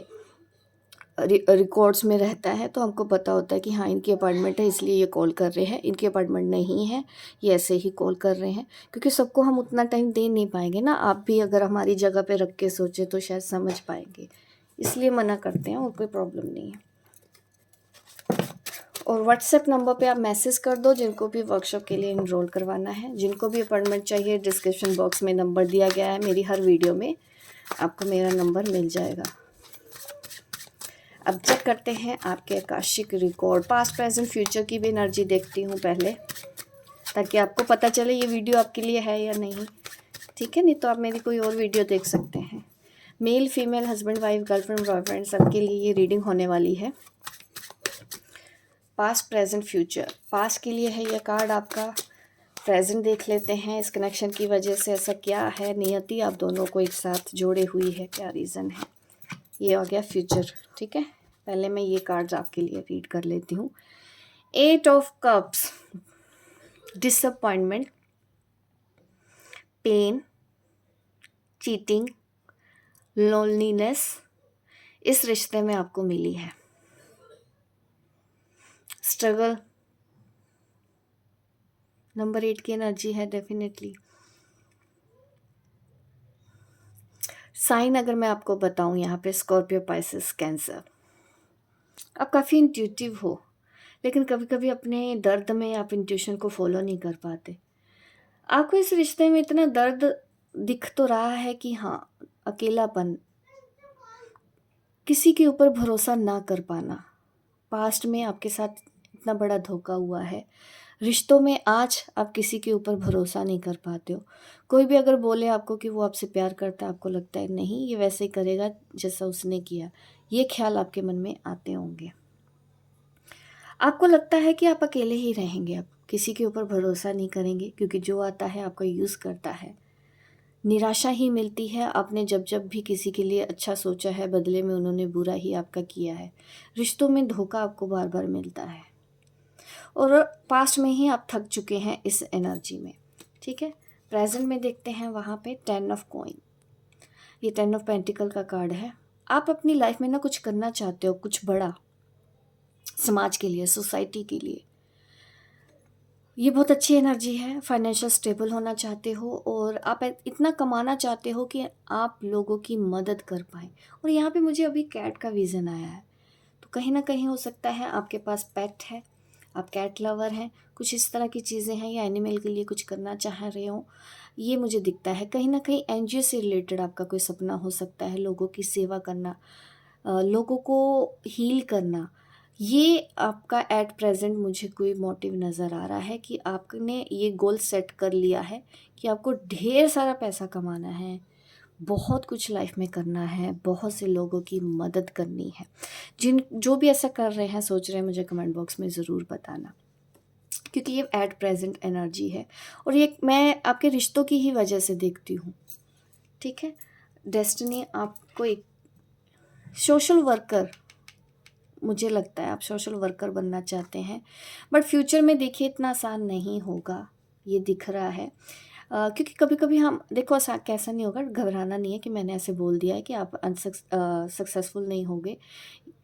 रिकॉर्ड्स में रहता है, तो हमको पता होता है कि हाँ इनकी अपॉइंटमेंट है इसलिए ये कॉल कर रहे हैं, इनकी अपॉइंटमेंट नहीं है ये ऐसे ही कॉल कर रहे हैं। क्योंकि सबको हम उतना टाइम दे नहीं पाएंगे ना, आप भी अगर हमारी जगह पे रख के सोचें तो शायद समझ पाएंगे, इसलिए मना करते हैं और कोई प्रॉब्लम नहीं है। और व्हाट्सएप नंबर पे आप मैसेज कर दो जिनको भी वर्कशॉप के लिए इनरोल करवाना है, जिनको भी अपॉइंटमेंट चाहिए। डिस्क्रिप्शन बॉक्स में नंबर दिया गया है, मेरी हर वीडियो में आपको मेरा नंबर मिल जाएगा। अब चेक करते हैं आपके Akashic record, past present future की भी एनर्जी देखती हूँ पहले, ताकि आपको पता चले ये वीडियो आपके लिए है या नहीं। ठीक है, नहीं तो आप मेरी कोई और वीडियो देख सकते हैं। Male female, husband wife, girlfriend boyfriend, सबके लिए ये रीडिंग होने वाली है। पास्ट प्रेजेंट फ्यूचर, पास्ट के लिए है यह कार्ड आपका, प्रेजेंट देख लेते हैं इस कनेक्शन की वजह से ऐसा क्या है, नियति आप दोनों को एक साथ जोड़े हुई है, क्या रीज़न है। ये हो गया फ्यूचर। ठीक है, पहले मैं ये कार्ड्स आपके लिए रीड कर लेती हूँ। 8 of cups, disappointment, pain, cheating, loneliness इस रिश्ते में आपको मिली है। स्ट्रगल नंबर 8 की एनर्जी है डेफिनेटली। साइन अगर मैं आपको बताऊं यहाँ पे, स्कॉर्पियो, पाइसेस, कैंसर। आप काफ़ी इंट्यूटिव हो लेकिन कभी कभी अपने दर्द में आप इंट्यूशन को फॉलो नहीं कर पाते। आपको इस रिश्ते में इतना दर्द दिख तो रहा है कि हाँ, अकेलापन, किसी के ऊपर भरोसा ना कर पाना, पास्ट में आपके साथ इतना बड़ा धोखा हुआ है। रिश्तों में आज आप किसी के ऊपर भरोसा नहीं कर पाते हो। कोई भी अगर बोले आपको कि वो आपसे प्यार करता है, आपको लगता है नहीं ये वैसे ही करेगा जैसा उसने किया, ये ख्याल आपके मन में आते होंगे। आपको लगता है कि आप अकेले ही रहेंगे, आप किसी के ऊपर भरोसा नहीं करेंगे क्योंकि जो आता है आपका यूज़ करता है। निराशा ही मिलती है, आपने जब जब भी किसी के लिए अच्छा सोचा है बदले में उन्होंने बुरा ही आपका किया है। रिश्तों में धोखा आपको बार बार मिलता है और पास्ट में ही आप थक चुके हैं इस एनर्जी में। ठीक है, प्रेजेंट में देखते हैं वहाँ पे 10 ऑफ कॉइन, ये 10 ऑफ पेंटिकल का कार्ड है। आप अपनी लाइफ में ना कुछ करना चाहते हो, कुछ बड़ा समाज के लिए, सोसाइटी के लिए। ये बहुत अच्छी एनर्जी है। फाइनेंशियल स्टेबल होना चाहते हो और आप इतना कमाना चाहते हो कि आप लोगों की मदद कर पाएँ। और यहाँ पे मुझे अभी कैट का विज़न आया है, तो कहीं ना कहीं हो सकता है आपके पास पेट है, आप कैट लवर हैं, कुछ इस तरह की चीज़ें हैं या एनिमल के लिए कुछ करना चाह रहे हो, ये मुझे दिखता है। कहीं ना कहीं एनजीओ से रिलेटेड आपका कोई सपना हो सकता है, लोगों की सेवा करना, लोगों को हील करना। ये आपका एट प्रेजेंट मुझे कोई मोटिव नज़र आ रहा है कि आपने ये गोल सेट कर लिया है कि आपको ढेर सारा पैसा कमाना है, बहुत कुछ लाइफ में करना है, बहुत से लोगों की मदद करनी है। जो भी ऐसा कर रहे हैं, सोच रहे हैं, मुझे कमेंट बॉक्स में ज़रूर बताना क्योंकि ये एट प्रेजेंट एनर्जी है और ये मैं आपके रिश्तों की ही वजह से देखती हूँ। ठीक है, डेस्टिनी आपको एक सोशल वर्कर मुझे लगता है आप सोशल वर्कर बनना चाहते हैं, बट फ्यूचर में देखिए इतना आसान नहीं होगा, ये दिख रहा है। क्योंकि कभी-कभी हम देखो ऐसा कैसा नहीं होगा, घबराना नहीं है कि मैंने ऐसे बोल दिया है कि आप सक्सेसफुल नहीं होगे,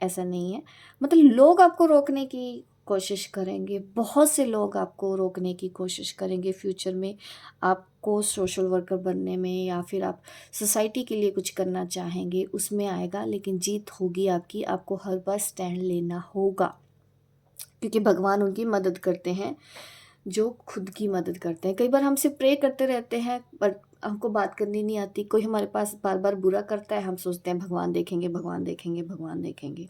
ऐसा नहीं है। मतलब लोग आपको रोकने की कोशिश करेंगे, बहुत से लोग आपको रोकने की कोशिश करेंगे फ्यूचर में, आपको सोशल वर्कर बनने में, या फिर आप सोसाइटी के लिए कुछ करना चाहेंगे उसमें आएगा, लेकिन जीत होगी आपकी। आपको हर बार स्टैंड लेना होगा, क्योंकि भगवान उनकी मदद करते हैं जो खुद की मदद करते हैं। कई बार हम सिर्फ प्रे करते रहते हैं, पर हमको बात करनी नहीं आती। कोई हमारे पास बार बार बुरा करता है, हम सोचते हैं भगवान देखेंगे, भगवान देखेंगे, भगवान देखेंगे।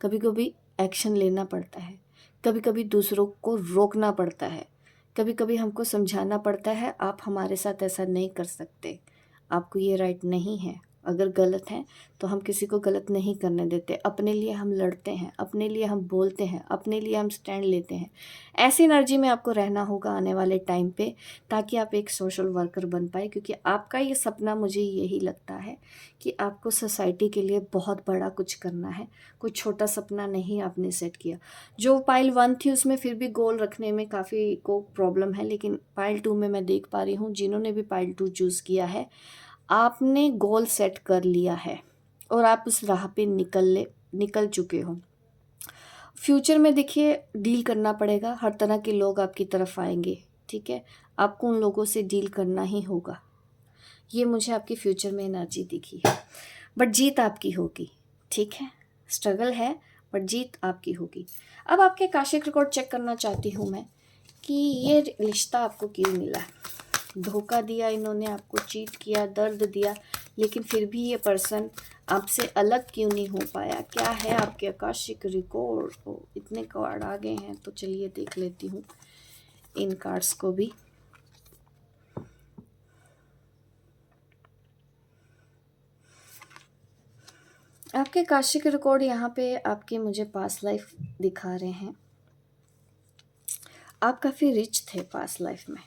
कभी कभी एक्शन लेना पड़ता है, कभी कभी दूसरों को रोकना पड़ता है, कभी कभी हमको समझाना पड़ता है आप हमारे साथ ऐसा नहीं कर सकते, आपको ये राइट नहीं है। अगर गलत है तो हम किसी को गलत नहीं करने देते, अपने लिए हम लड़ते हैं, अपने लिए हम बोलते हैं, अपने लिए हम स्टैंड लेते हैं। ऐसी एनर्जी में आपको रहना होगा आने वाले टाइम पे, ताकि आप एक सोशल वर्कर बन पाए। क्योंकि आपका ये सपना, मुझे यही लगता है कि आपको सोसाइटी के लिए बहुत बड़ा कुछ करना है, कोई छोटा सपना नहीं आपने सेट किया। जो पाइल 1 थी उसमें फिर भी गोल रखने में काफ़ी को प्रॉब्लम है, लेकिन पाइल 2 में मैं देख पा रही हूँ जिन्होंने भी पाइल 2 चूज़ किया है, आपने गोल सेट कर लिया है और आप उस राह पे निकल चुके हो। फ्यूचर में देखिए डील करना पड़ेगा, हर तरह के लोग आपकी तरफ आएंगे, ठीक है, आपको उन लोगों से डील करना ही होगा। ये मुझे आपकी फ्यूचर में एनर्जी दिखी है, बट जीत आपकी होगी, ठीक है। स्ट्रगल है बट जीत आपकी होगी। अब आपके आकाशिक रिकॉर्ड चेक करना चाहती हूँ मैं कि ये रिश्ता आपको क्यों मिला। धोखा दिया इन्होंने, आपको चीट किया, दर्द दिया, लेकिन फिर भी ये पर्सन आपसे अलग क्यों नहीं हो पाया। क्या है आपके आकाशिक रिकॉर्ड। इतने कार्ड आ गए हैं, तो चलिए देख लेती हूँ इन कार्ड्स को भी। आपके आकाशिक रिकॉर्ड यहाँ पे आपके मुझे पास्ट लाइफ दिखा रहे हैं। आप काफ़ी रिच थे पास्ट लाइफ में।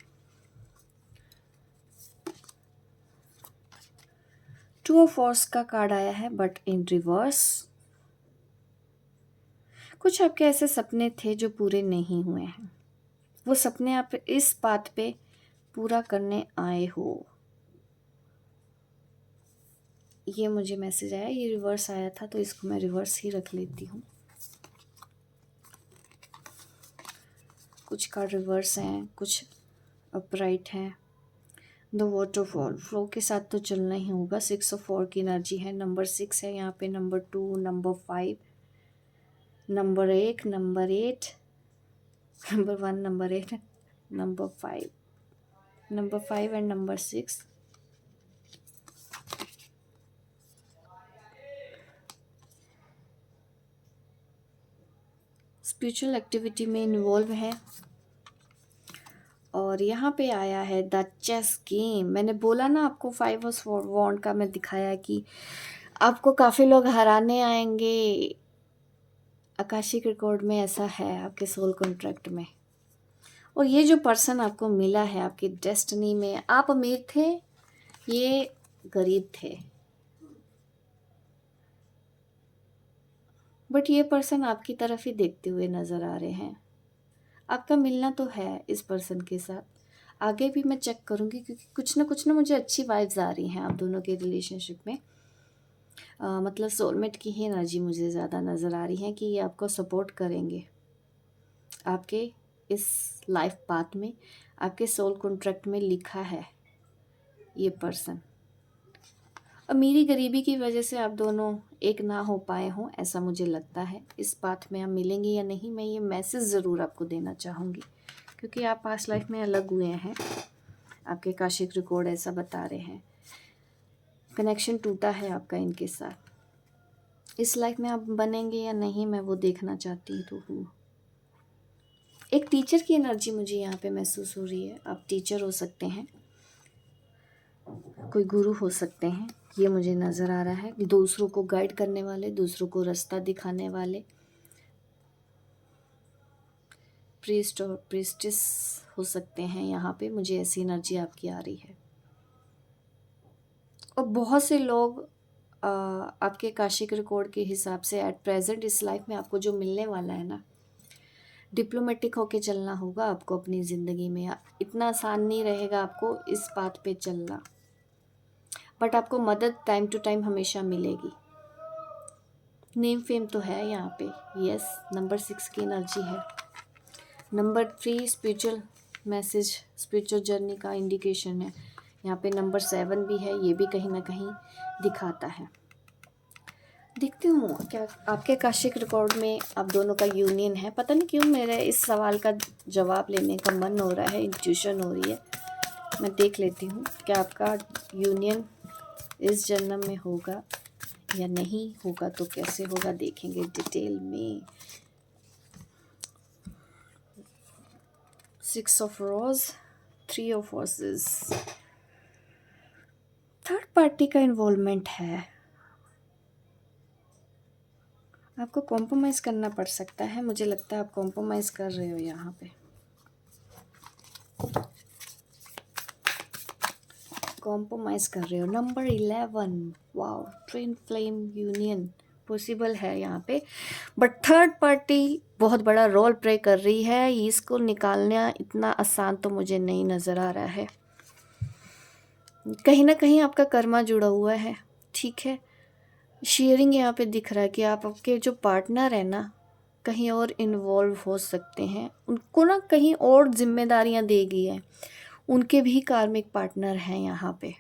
2 ऑफ वॉर्स का कार्ड आया है बट इन रिवर्स। कुछ आपके ऐसे सपने थे जो पूरे नहीं हुए हैं, वो सपने आप इस बात पे पूरा करने आए हो। ये मुझे मैसेज आया, ये रिवर्स आया था तो इसको मैं रिवर्स ही रख लेती हूँ। कुछ कार्ड रिवर्स हैं, कुछ अपराइट हैं। द वाटरफॉल फ्लो के साथ तो चलना ही होगा। 6 ऑफ 4 की एनर्जी है, नंबर 6 है यहाँ पे, number 2, number 5, number 1, number 8, number 1, number 8, number 5 and number 6। Spiritual activity में इन्वॉल्व है। और यहाँ पे आया है द चेस गेम। मैंने बोला ना आपको 5 ऑफ वॉन्ड का मैं दिखाया कि आपको काफ़ी लोग हराने आएंगे। आकाशिक रिकॉर्ड में ऐसा है आपके सोल कॉन्ट्रैक्ट में। और ये जो पर्सन आपको मिला है आपकी डेस्टिनी में, आप अमीर थे, ये गरीब थे, बट ये पर्सन आपकी तरफ ही देखते हुए नज़र आ रहे हैं। आपका मिलना तो है इस पर्सन के साथ, आगे भी मैं चेक करूँगी, क्योंकि कुछ ना मुझे अच्छी वाइब्स आ रही हैं आप दोनों के रिलेशनशिप में। मतलब सोलमेट की ही एनर्जी मुझे ज़्यादा नज़र आ रही है कि ये आपको सपोर्ट करेंगे आपके इस लाइफ पाथ में। आपके सोल कॉन्ट्रैक्ट में लिखा है ये पर्सन। अमीरी गरीबी की वजह से आप दोनों एक ना हो पाए हों, ऐसा मुझे लगता है। इस पाथ में आप मिलेंगे या नहीं, मैं ये मैसेज ज़रूर आपको देना चाहूँगी, क्योंकि आप पास्ट लाइफ में अलग हुए हैं। आपके आकाशिक रिकॉर्ड ऐसा बता रहे हैं, कनेक्शन टूटा है आपका इनके साथ। इस लाइफ में आप बनेंगे या नहीं, मैं वो देखना चाहती तो हूँ। एक टीचर की एनर्जी मुझे यहाँ पे महसूस हो रही है। आप टीचर हो सकते हैं, कोई गुरु हो सकते हैं, ये मुझे नज़र आ रहा है। दूसरों को गाइड करने वाले, दूसरों को रास्ता दिखाने वाले, प्रीस्ट और प्रीस्टिस हो सकते हैं यहाँ पे। मुझे ऐसी एनर्जी आपकी आ रही है। और बहुत से लोग आपके आकाशिक रिकॉर्ड के हिसाब से एट प्रेजेंट इस लाइफ में आपको जो मिलने वाला है ना, डिप्लोमेटिक होके चलना होगा आपको अपनी ज़िंदगी में। इतना आसान नहीं रहेगा आपको इस बात पे चलना, बट आपको मदद टाइम टू टाइम हमेशा मिलेगी। नेम फेम तो है यहाँ पे, यस। नंबर 6 की एनर्जी है। Number 3 spiritual message, spiritual journey का इंडिकेशन है। यहाँ पे नंबर 7 भी है, ये भी कहीं ना कहीं दिखाता है। देखती हूँ क्या आपके आकाशिक रिकॉर्ड में आप दोनों का यूनियन है। पता नहीं क्यों मेरे इस सवाल का जवाब लेने का मन हो रहा है, इंट्यूशन हो रही है। मैं देख लेती हूँ क्या आपका यूनियन इस जन्म में होगा या नहीं होगा, तो कैसे होगा देखेंगे डिटेल में। 6 of rose, 3 of horses. Third party का इन्वॉल्वमेंट है, आपको कॉम्प्रोमाइज़ करना पड़ सकता है। मुझे लगता है आप कॉम्प्रोमाइज़ कर रहे हो यहाँ पे, कॉम्प्रोमाइज़ कर रहे हो। Number 11, wow, twin flame union possible है यहाँ पे, बट थर्ड पार्टी बहुत बड़ा रोल प्ले कर रही है। इसको निकालना इतना आसान तो मुझे नहीं नज़र आ रहा है। कहीं ना कहीं आपका कर्मा जुड़ा हुआ है, ठीक है। शेयरिंग यहाँ पे दिख रहा है कि आप आपके जो पार्टनर है ना कहीं और इन्वॉल्व हो सकते हैं, उनको ना कहीं और जिम्मेदारियाँ दी गई हैं, उनके भी कार्मिक पार्टनर हैं यहाँ पे।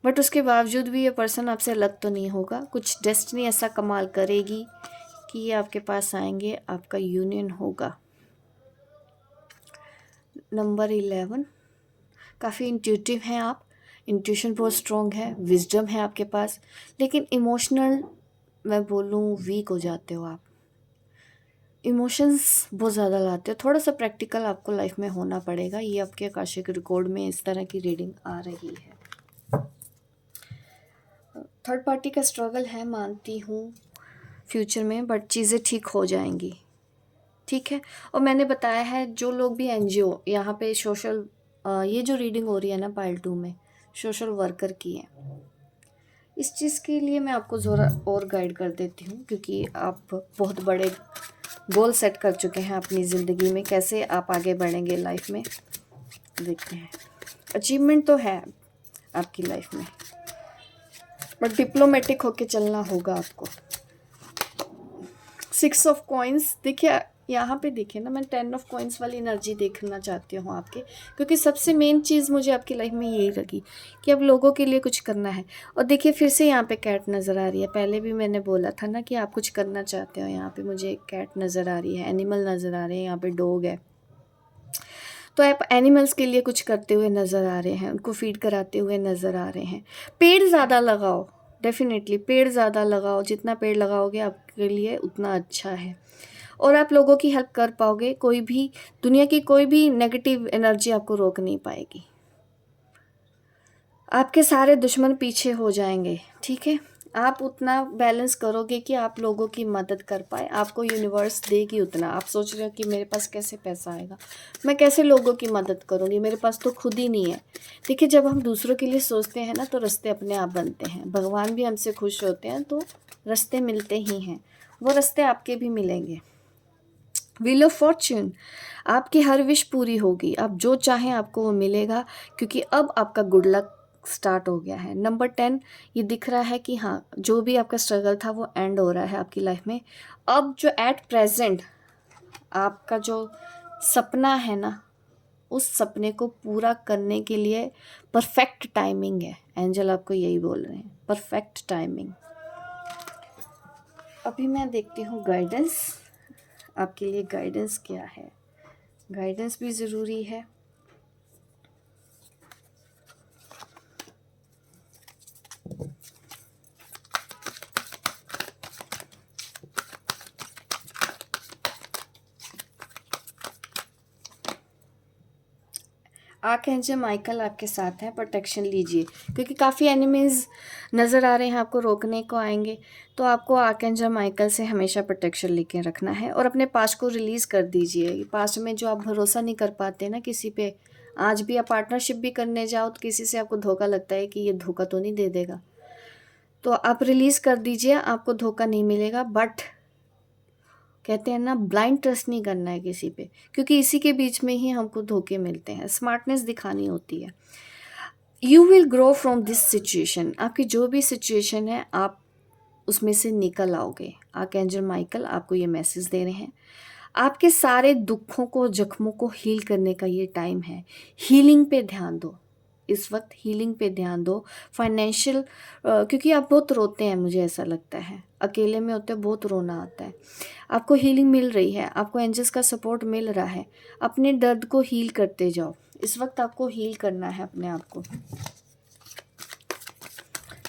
बट उसके बावजूद भी ये पर्सन आपसे अलग तो नहीं होगा। कुछ डेस्टिनी ऐसा कमाल करेगी कि ये आपके पास आएंगे, आपका यूनियन होगा। नंबर 11, काफ़ी इंट्यूटिव हैं आप, इंट्यूशन बहुत स्ट्रॉन्ग है, विजडम है आपके पास, लेकिन इमोशनल मैं बोलूँ वीक हो जाते हो आप। इमोशंस बहुत ज़्यादा लाते हो, थोड़ा सा प्रैक्टिकल आपको लाइफ में होना पड़ेगा। ये आपके आकाशिक रिकॉर्ड में इस तरह की रीडिंग आ रही है। थर्ड पार्टी का स्ट्रगल है, मानती हूँ फ्यूचर में, बट चीज़ें ठीक हो जाएंगी, ठीक है। और मैंने बताया है जो लोग भी एनजीओ यहाँ पे सोशल, ये जो रीडिंग हो रही है ना पाइल 2 में, सोशल वर्कर की है। इस चीज़ के लिए मैं आपको ज़रा और गाइड कर देती हूँ, क्योंकि आप बहुत बड़े गोल सेट कर चुके हैं अपनी ज़िंदगी में, कैसे आप आगे बढ़ेंगे लाइफ में देखते हैं। अचीवमेंट तो है आपकी लाइफ में, बट डिप्लोमेटिक होके चलना होगा आपको। 6 ऑफ कॉइन्स देखिए यहाँ पे, देखिए ना, मैं 10 ऑफ कॉइन्स वाली एनर्जी देखना चाहती हूँ आपके, क्योंकि सबसे मेन चीज़ मुझे आपकी लाइफ में यही लगी कि अब लोगों के लिए कुछ करना है। और देखिए फिर से यहाँ पे कैट नज़र आ रही है। पहले भी मैंने बोला था ना कि आप कुछ करना चाहते हो, यहाँ पे मुझे कैट नज़र आ रही है, एनिमल नज़र आ रहे हैं, यहाँ पे डॉग है। तो आप एनिमल्स के लिए कुछ करते हुए नज़र आ रहे हैं, उनको फीड कराते हुए नज़र आ रहे हैं। पेड़ ज़्यादा लगाओ, डेफिनेटली पेड़ ज़्यादा लगाओ, जितना पेड़ लगाओगे आपके लिए उतना अच्छा है, और आप लोगों की हेल्प कर पाओगे। कोई भी दुनिया की कोई भी नेगेटिव एनर्जी आपको रोक नहीं पाएगी, आपके सारे दुश्मन पीछे हो जाएंगे, ठीक है। आप उतना बैलेंस करोगे कि आप लोगों की मदद कर पाए, आपको यूनिवर्स देगी उतना। आप सोच रहे हो कि मेरे पास कैसे पैसा आएगा, मैं कैसे लोगों की मदद करूँगी, मेरे पास तो खुद ही नहीं है। देखिए जब हम दूसरों के लिए सोचते हैं ना तो रास्ते अपने आप बनते हैं। भगवान भी हमसे खुश होते हैं तो रास्ते मिलते ही हैं, वो रास्ते आपके भी मिलेंगे। व्हील ऑफ फॉर्च्यून, आपकी हर विश पूरी होगी, आप जो चाहें आपको वो मिलेगा, क्योंकि अब आपका गुड लक स्टार्ट हो गया है। नंबर 10, ये दिख रहा है कि हाँ जो भी आपका स्ट्रगल था वो एंड हो रहा है आपकी लाइफ में। अब जो एट प्रेजेंट आपका जो सपना है ना, उस सपने को पूरा करने के लिए परफेक्ट टाइमिंग है। एंजल आपको यही बोल रहे हैं, परफेक्ट टाइमिंग। अभी मैं देखती हूँ गाइडेंस, आपके लिए गाइडेंस क्या है। गाइडेंस भी ज़रूरी है। आर्कएंजल माइकल आपके साथ हैं, प्रोटेक्शन लीजिए, क्योंकि काफ़ी एनिमीज़ नज़र आ रहे हैं आपको रोकने को आएंगे। तो आपको आर्कएंजल माइकल से हमेशा प्रोटेक्शन लेके रखना है, और अपने पास्ट को रिलीज़ कर दीजिए। पास्ट में जो आप भरोसा नहीं कर पाते ना किसी पे, आज भी आप पार्टनरशिप भी करने जाओ तो किसी से आपको धोखा लगता है कि ये धोखा तो नहीं दे देगा, तो आप रिलीज़ कर दीजिए, आपको धोखा नहीं मिलेगा। बट कहते हैं ना, ब्लाइंड ट्रस्ट नहीं करना है किसी पे, क्योंकि इसी के बीच में ही हमको धोखे मिलते हैं। स्मार्टनेस दिखानी होती है। You will grow from this situation. आपकी जो भी सिचुएशन है, आप उसमें से निकल आओगे। आर्कएंजल माइकल आपको ये मैसेज दे रहे हैं। आपके सारे दुखों को, जख्मों को हील करने का ये टाइम है। हीलिंग पे ध्यान दो, इस वक्त हीलिंग पे ध्यान दो। फाइनेंशियल, क्योंकि आप बहुत रोते हैं, मुझे ऐसा लगता है, अकेले में होते बहुत रोना आता है। आपको हीलिंग मिल रही है, आपको एंजल्स का सपोर्ट मिल रहा है। अपने दर्द को हील करते जाओ। इस वक्त आपको हील करना है अपने आप को।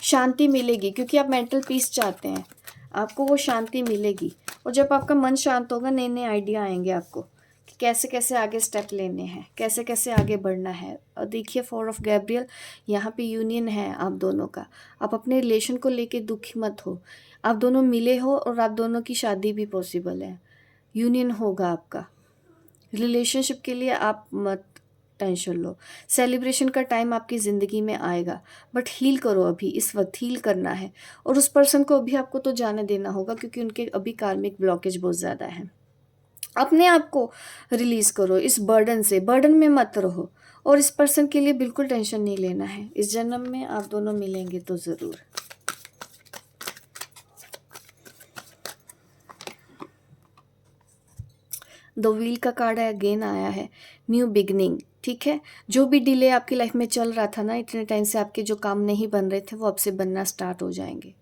शांति मिलेगी, क्योंकि आप मेंटल पीस चाहते हैं, आपको वो शांति मिलेगी। और जब आपका मन शांत होगा, नए नए आइडिया आएंगे आपको कि कैसे कैसे आगे स्टेप लेने हैं, कैसे कैसे आगे बढ़ना है। और देखिए, 4 ऑफ गैब्रियल, यहाँ पे यूनियन है आप दोनों का। आप अपने रिलेशन को लेके दुखी मत हो। आप दोनों मिले हो और आप दोनों की शादी भी पॉसिबल है। यूनियन होगा आपका। रिलेशनशिप के लिए आप मत टेंशन लो। सेलिब्रेशन का टाइम आपकी ज़िंदगी में आएगा। बट हील करो, अभी इस वक्त हील करना है। और उस पर्सन को अभी आपको तो जाने देना होगा, क्योंकि उनके अभी कार्मिक ब्लॉकेज बहुत ज़्यादा है। अपने आप को रिलीज़ करो इस बर्डन से। बर्डन में मत रहो। और इस पर्सन के लिए बिल्कुल टेंशन नहीं लेना है। इस जन्म में आप दोनों मिलेंगे तो ज़रूर। द व्हील का कार्ड है, अगेन आया है, न्यू बिगनिंग। ठीक है, जो भी डिले आपकी लाइफ में चल रहा था ना, इतने टाइम से आपके जो काम नहीं बन रहे थे, वो अब से बनना स्टार्ट हो जाएंगे।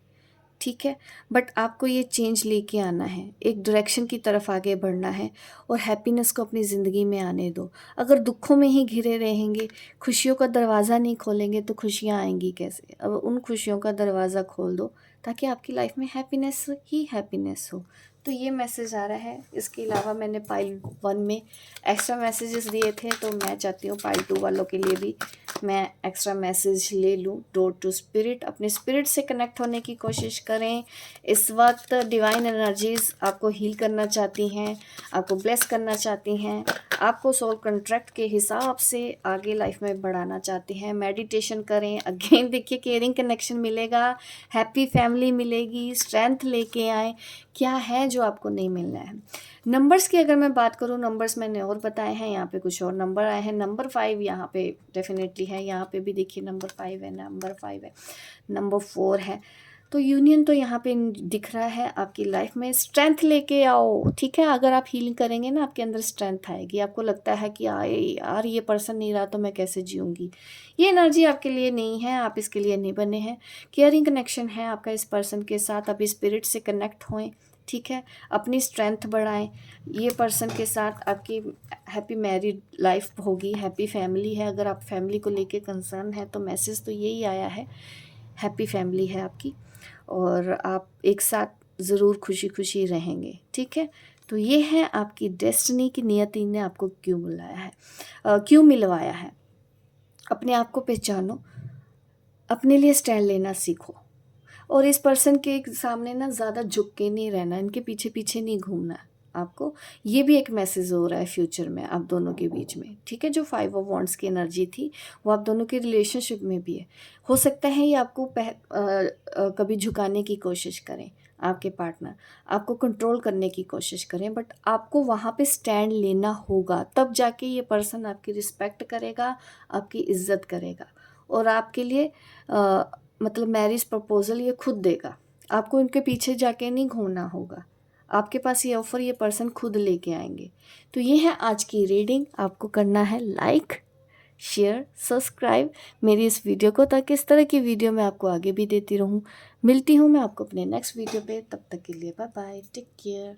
ठीक है, बट आपको ये चेंज लेके आना है, एक डायरेक्शन की तरफ आगे बढ़ना है। और हैप्पीनेस को अपनी ज़िंदगी में आने दो। अगर दुखों में ही घिरे रहेंगे, खुशियों का दरवाज़ा नहीं खोलेंगे, तो खुशियाँ आएंगी कैसे। अब उन खुशियों का दरवाज़ा खोल दो, ताकि आपकी लाइफ में हैप्पीनेस ही हैप्पीनेस हो। तो ये मैसेज आ रहा है। इसके अलावा मैंने पाइल 1 में एक्स्ट्रा मैसेजेस दिए थे, तो मैं चाहती हूँ पाइल 2 वालों के लिए भी मैं एक्स्ट्रा मैसेज ले लूँ। डोर टू स्पिरिट, अपने स्पिरिट से कनेक्ट होने की कोशिश करें। इस वक्त डिवाइन एनर्जीज आपको हील करना चाहती हैं, आपको ब्लेस करना चाहती हैं, आपको सोल कॉन्ट्रैक्ट के हिसाब से आगे लाइफ में बढ़ाना चाहते हैं। मेडिटेशन करें। अगेन देखिए, केयरिंग कनेक्शन मिलेगा, हैप्पी फैमिली मिलेगी, स्ट्रेंथ लेके आए। क्या है जो आपको नहीं मिलना है। नंबर्स की अगर मैं बात करूँ, नंबर्स मैंने और बताए हैं, यहाँ पे कुछ और नंबर आए हैं। नंबर 5 यहाँ पे डेफिनेटली है। यहाँ पे भी देखिए नंबर 5 है, नंबर 5 है, नंबर 4 है। तो यूनियन तो यहाँ पे दिख रहा है। आपकी लाइफ में स्ट्रेंथ लेके आओ। ठीक है, अगर आप हीलिंग करेंगे ना, आपके अंदर स्ट्रेंथ आएगी। आपको लगता है कि यार ये पर्सन नहीं रहा तो मैं कैसे जीऊँगी। ये एनर्जी आपके लिए नहीं है, आप इसके लिए नहीं बने हैं। केयरिंग कनेक्शन है आपका इस पर्सन के साथ। आप स्पिरिट से कनेक्ट होएं। ठीक है, अपनी स्ट्रेंथ बढ़ाएं। ये पर्सन के साथ आपकी हैप्पी मैरिड लाइफ होगी, हैप्पी फैमिली है। अगर आप फैमिली को लेके कंसर्न है, तो मैसेज तो यही आया है, हैप्पी फैमिली है आपकी, और आप एक साथ ज़रूर खुशी खुशी रहेंगे। ठीक है, तो ये है आपकी डेस्टिनी की। नियति ने आपको क्यों बुलाया है, क्यों मिलवाया है। अपने आप को पहचानो, अपने लिए स्टैंड लेना सीखो। और इस पर्सन के सामने ना ज़्यादा झुक के नहीं रहना, इनके पीछे पीछे नहीं घूमना आपको। ये भी एक मैसेज हो रहा है फ्यूचर में आप दोनों के बीच में। ठीक है, जो 5 ऑफ वॉन्ड्स की एनर्जी थी, वो आप दोनों के रिलेशनशिप में भी है। हो सकता है ये आपको कभी झुकाने की कोशिश करें, आपके पार्टनर आपको कंट्रोल करने की कोशिश करें, बट आपको वहाँ पे स्टैंड लेना होगा। तब जाके ये पर्सन आपकी रिस्पेक्ट करेगा, आपकी इज्जत करेगा, और आपके लिए मतलब मैरिज प्रपोजल ये खुद देगा। आपको इनके पीछे जाके नहीं घूमना होगा। आपके पास ये ऑफ़र ये पर्सन खुद लेके आएंगे। तो ये है आज की रीडिंग। आपको करना है लाइक, शेयर, सब्सक्राइब मेरी इस वीडियो को, ताकि इस तरह की वीडियो मैं आपको आगे भी देती रहूं। मिलती हूँ मैं आपको अपने नेक्स्ट वीडियो पे। तब तक के लिए बाय बाय, टेक केयर।